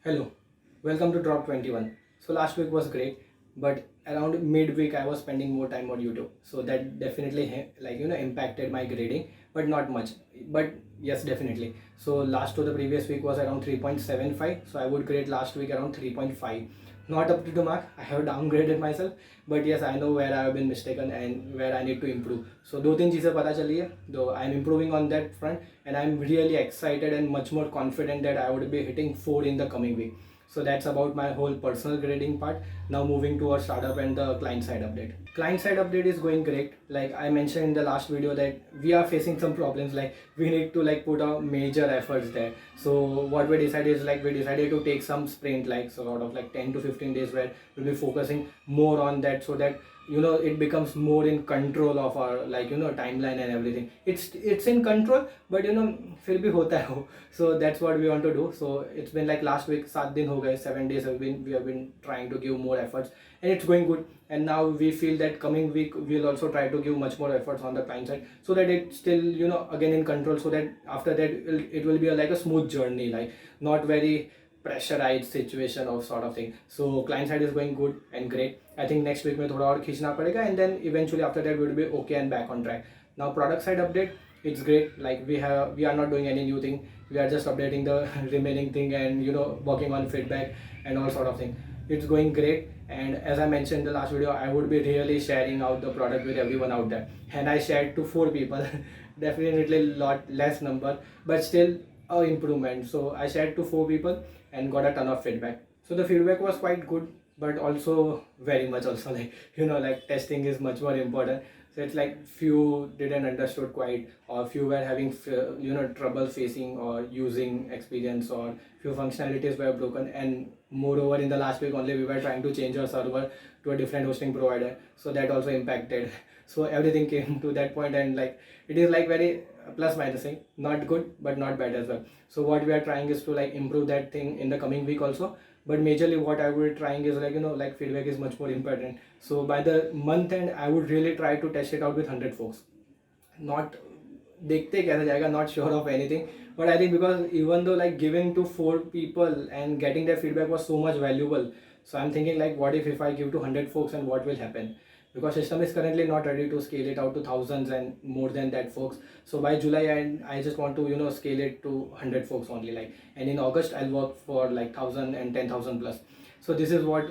Hello, welcome to Drop 21. So last week was great, but around midweek I was spending more time on YouTube. So that definitely impacted my grading, but not much. But yes, definitely. So last to the previous week was around 3.75. So I would grade last week around 3.5. Not up to the mark. I have downgraded myself, but yes, I know where I have been mistaken and where I need to improve. So दो तीन चीज़ें पता चली है, though I'm improving on that front, and I'm really excited and much more confident that I would be hitting 4 in the coming week. So that's about my whole personal grading part. Now moving to our startup and the client side update. Client side update is going great. Like I mentioned in the last video that we are facing some problems, like we need to put our major efforts there. So what we decided is we decided to take some sprint, sort of 10 to 15 days where we'll be focusing more on that, so that it becomes more in control of our timeline and everything. It's in control, but फिर भी होता है वो. So that's what we want to do. So it's been last week 7 दिन हो गए, 7 days we have been trying to give more efforts, and it's going good. And now we feel that coming week we'll also try to give much more efforts on the client side, so that it's still again in control, so that after that it will be like a smooth journey, not very pressurized situation of sort of thing. So client side is going good and great. I think next week में थोड़ा और खींचना पड़ेगा, and then eventually after that we'll be okay and back on track. Now product side update, it's great. We are not doing any new thing. We are just updating the remaining thing and working on feedback and all sort of thing. It's going great, and as I mentioned in the last video, I would be really sharing out the product with everyone out there, and I shared to 4 people. Definitely a lot less number, but still a improvement. So I shared to 4 people and got a ton of feedback. So the feedback was quite good, but also very much also testing is much more important. So it's few didn't understood quite, or few were having trouble facing or using experience, or few functionalities were broken. And moreover, in the last week only we were trying to change our server to a different hosting provider, so that also impacted. So everything came to that point, and it is very plus minusing, not good but not bad as well. So what we are trying is to improve that thing in the coming week also. But majorly what I would trying is feedback is much more important. So by the month end I would really try to test it out with 100 folks. Not देखते कैसा जाएगा, not sure of anything, but I think because even though giving to 4 people and getting their feedback was so much valuable, so I'm thinking what if I give to 100 folks, and what will happen, because system is currently not ready to scale it out to thousands and more than that folks. So by July and I just want to scale it to 100 folks only, and in August I'll work for 1,000 and 10,000 plus. So this is what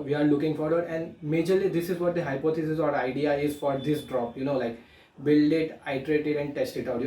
we are looking forward, and majorly this is what the hypothesis or idea is for this drop. Build it, iterate it, and test it out.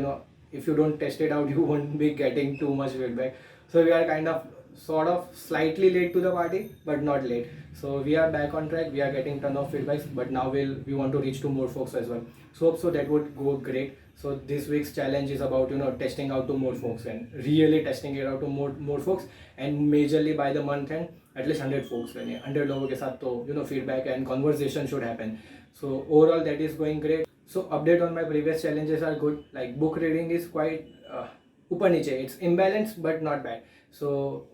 If you don't test it out, you won't be getting too much feedback. So we are kind of sort of slightly late to the party, but not late. So we are back on track. We are getting ton of feedbacks, but now we want to reach to more folks as well. So that would go great. So this week's challenge is about testing out to more folks and really testing it out to more folks, and majorly by the month end at least 100 folks. 100 लोगों के साथ तो feedback and conversation should happen. So overall that is going great. So update on my previous challenges are good. Book reading is quite ऊपर नीचे, it's imbalanced but not bad. So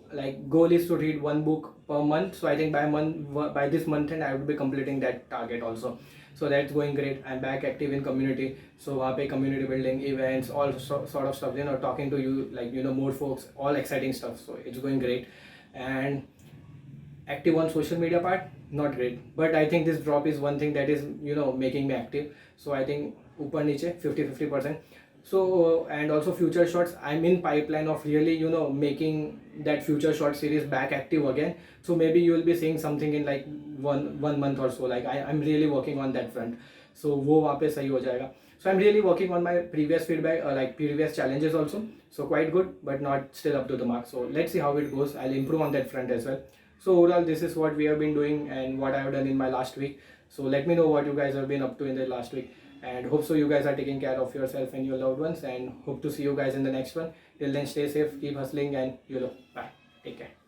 goal is to read 1 book per month. So I think by this month end I would be completing that target also. So that's going great. I'm back active in community. So वहाँ पे community building, events, all sort of stuff. Talking to you, more folks, all exciting stuff. So it's going great. And active on social media part, not great, but I think this drop is one thing that is making me active. So I think ऊपर नीचे 50-50%. So and also future shots, I'm in pipeline of really making that future short series back active again. So maybe you will be seeing something in one month or so. I'm really working on that front. So वो वहाँ पे सही हो जाएगा. So I'm really working on my previous feedback, previous challenges also. So quite good, but not still up to the mark. So let's see how it goes. I'll improve on that front as well. So overall, this is what we have been doing and what I have done in my last week. So let me know what you guys have been up to in the last week, and hope so you guys are taking care of yourself and your loved ones, and hope to see you guys in the next one. Till then, stay safe, keep hustling, and YOLO. Bye. Take care.